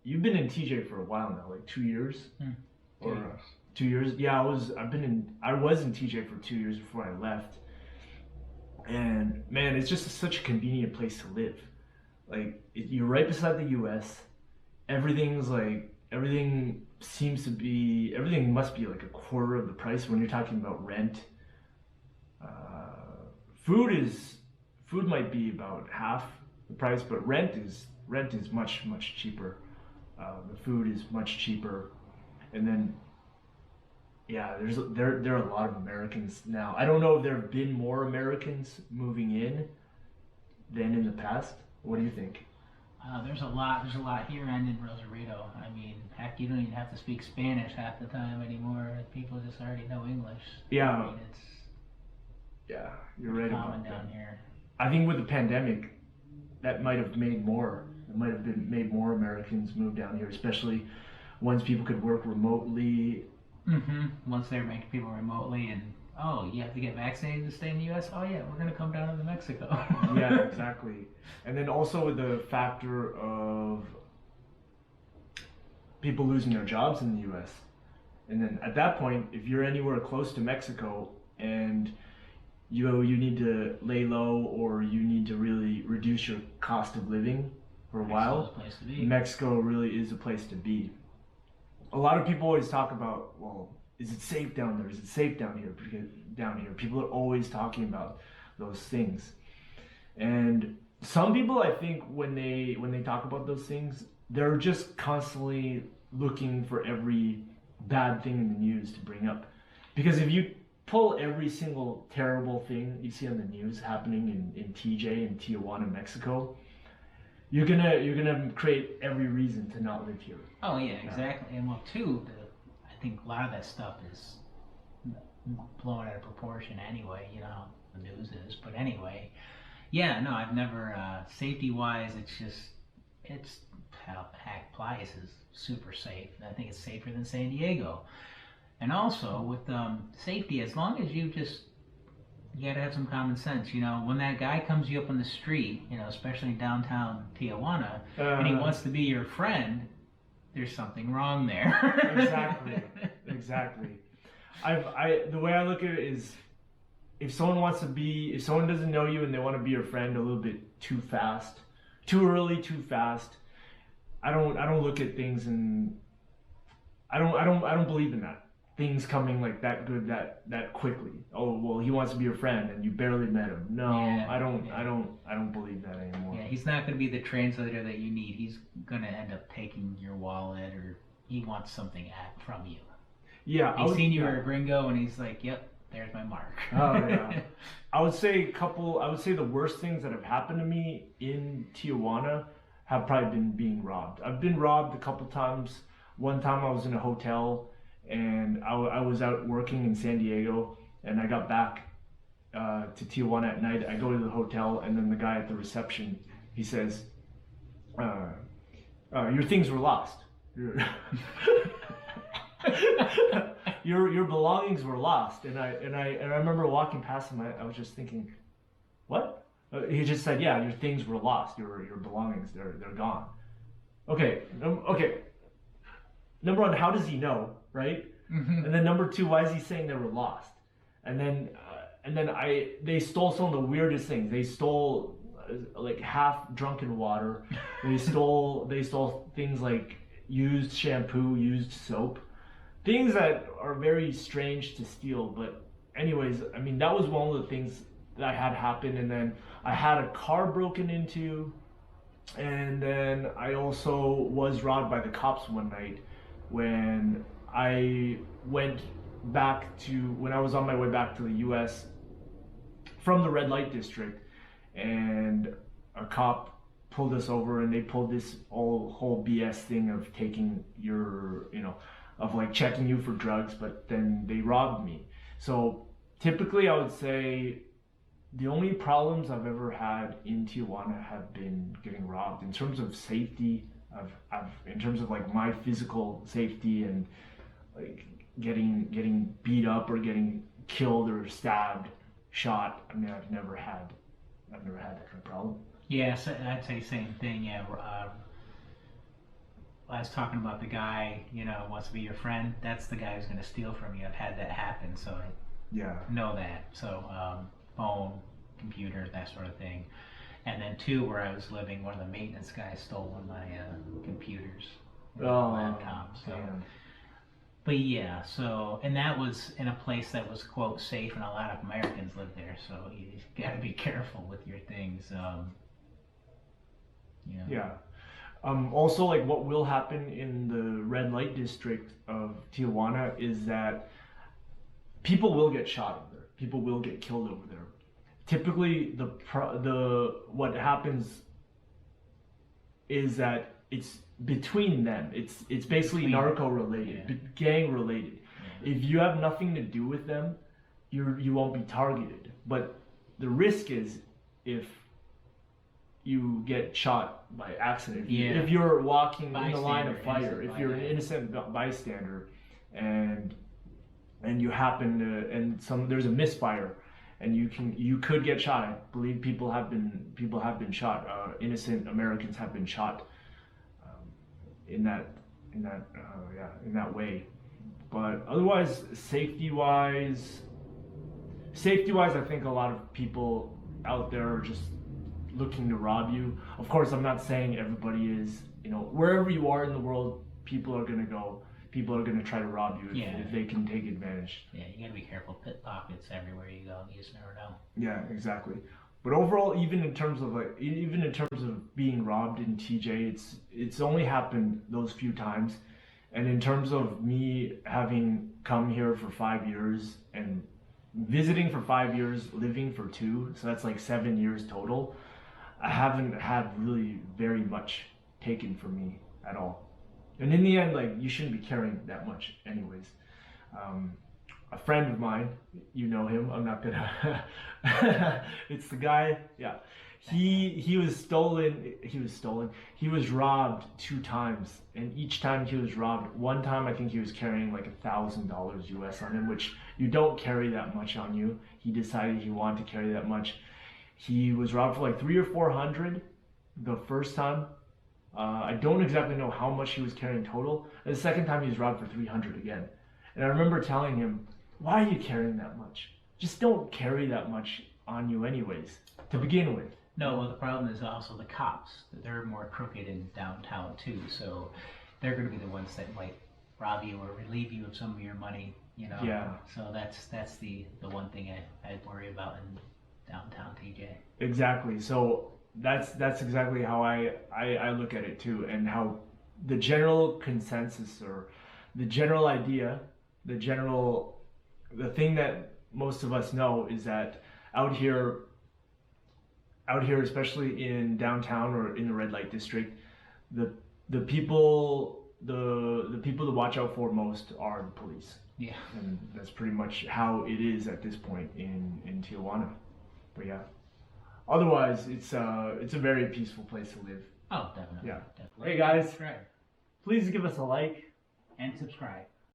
you've been in TJ for a while now, like 2 years, or 2 years. 2 years. Yeah, I was in TJ for 2 years before I left, and man, it's just such a convenient place to live. Like you're right beside the U.S. Everything must be like a quarter of the price when you're talking about rent. Food is food might be about half the price, but rent is much cheaper. The food is much cheaper, and then yeah, there are a lot of Americans now. I don't know if there have been more Americans moving in than in the past. What do you think? There's a lot. There's a lot here and in Rosarito. I mean, heck, you don't even have to speak Spanish half the time anymore. People just already know English. Yeah, I mean, it's yeah, you're right common about down that. here. I think with the pandemic, that might have made more. It might have been made more Americans move down here, especially once people could work remotely. Once they're making people remotely, and oh, you have to get vaccinated to stay in the U.S. Oh yeah, we're gonna come down to Mexico. Yeah, exactly. And then also with the factor of people losing their jobs in the U.S. And then at that point, if you're anywhere close to Mexico and you need to lay low or you need to really reduce your cost of living for a Mexico's while, a place to be. Mexico really is a place to be. A lot of people always talk about, well, is it safe down there? Is it safe down here? Because down here, people are always talking about those things. And some people, I think, when they talk about those things, they're just constantly looking for every bad thing in the news to bring up. Because if you pull every single terrible thing you see on the news happening in TJ and Tijuana, Mexico, you're gonna create every reason to not live here. Oh yeah, exactly. And well, too, I think a lot of that stuff is blown out of proportion anyway. You know how the news is, but anyway, yeah. No, I've never safety wise. It's just it's hell, heck, Plies is super safe. I think it's safer than San Diego. And also with safety, as long as you gotta have some common sense. You know, when that guy comes you up on the street, you know, especially in downtown Tijuana, and he wants to be your friend, there's something wrong there. Exactly, exactly. The way I look at it is, if someone doesn't know you and they want to be your friend a little bit too fast, too early, too fast, I don't look at things and I don't believe in that. Things coming like that good that quickly. Oh well, he wants to be your friend and you barely met him. No, Yeah, I don't believe that anymore. yeah, he's not going to be the translator that you need. He's going to end up taking your wallet, or he wants something from you. Yeah, He's seen you were a gringo, and he's like, "Yep, there's my mark." Oh yeah. I would say the worst things that have happened to me in Tijuana have probably been being robbed. I've been robbed a couple times. One time I was in a hotel and I was out working in San Diego and I got back to Tijuana at night. I go to the hotel and then the guy at the reception, he says, your things were lost. Your, your belongings were lost. And I remember walking past him, I was just thinking, what? He just said, yeah, your things were lost. Your belongings, they're gone. Okay, okay. Number one, how does he know, right? And then number two, why is he saying they were lost? And then they stole some of the weirdest things. They stole like half drunken water. They stole things like used shampoo, used soap, things that are very strange to steal. But anyways, I mean that was one of the things that I had happen. And then I had a car broken into, and then I also was robbed by the cops one night when I when I was on my way back to the U.S. from the red light district, and a cop pulled us over and they pulled this whole BS thing of taking of like checking you for drugs, but then they robbed me. So typically I would say the only problems I've ever had in Tijuana have been getting robbed. In terms of safety, in terms of like my physical safety and like getting beat up or getting killed or stabbed, shot. I mean, I've never had that kind of problem. Yeah, so I'd say same thing. Yeah, I was talking about the guy, wants to be your friend. That's the guy who's going to steal from you. I've had that happen, so I Yeah. know that. So, phone, computer, that sort of thing. And then two, where I was living, one of the maintenance guys stole one of my computers, laptops. So, damn. but yeah, so and that was in a place that was quote safe, and a lot of Americans live there. So you got to be careful with your things. Yeah. Also, like what will happen in the red light district of Tijuana is that people will get shot over there. People will get killed over there. Typically, the what happens is that it's between them. It's basically narco related, gang related. Yeah. If you have nothing to do with them, you won't be targeted. But the risk is if you get shot by accident. If you're walking in the line of fire, if you're an innocent bystander, and you happen to there's a misfire, and you could get shot. I believe people have been shot. Innocent Americans have been shot in that way. But otherwise, safety wise, I think a lot of people out there are just looking to rob you. Of course, I'm not saying everybody is. Wherever you are in the world, people are gonna go. People are gonna try to rob you if they can take advantage. Yeah, you gotta be careful. Pickpockets everywhere you go. You just never know. Yeah, exactly. But overall, even in terms of being robbed in TJ, it's only happened those few times. And in terms of me having come here for 5 years and visiting for 5 years, living for 2, so that's like 7 years total, I haven't had really very much taken from me at all. And in the end, like, you shouldn't be carrying that much anyways. A friend of mine, you know him, I'm not gonna it's the guy, yeah. He was stolen. He was robbed 2 times, and each time he was robbed, one time I think he was carrying like $1,000 US on him, which you don't carry that much on you. He decided he wanted to carry that much. He was robbed for like 300 or 400 the first time. I don't exactly know how much he was carrying total. And the second time he was robbed for 300 again. And I remember telling him, "Why are you carrying that much? Just don't carry that much on you anyways, to begin with." No, well, the problem is also the cops. They're more crooked in downtown too, so they're going to be the ones that might rob you or relieve you of some of your money. Yeah. So that's the one thing I worry about in downtown TJ. Exactly. So that's exactly how I look at it too, and how the general consensus, or the general idea, the thing that most of us know is that out here, especially in downtown or in the red light district, the people to watch out for most are the police. Yeah. And that's pretty much how it is at this point in Tijuana. But yeah. Otherwise, it's a very peaceful place to live. Oh, definitely. Yeah. Definitely. Hey guys, Subscribe. please give us a like And subscribe.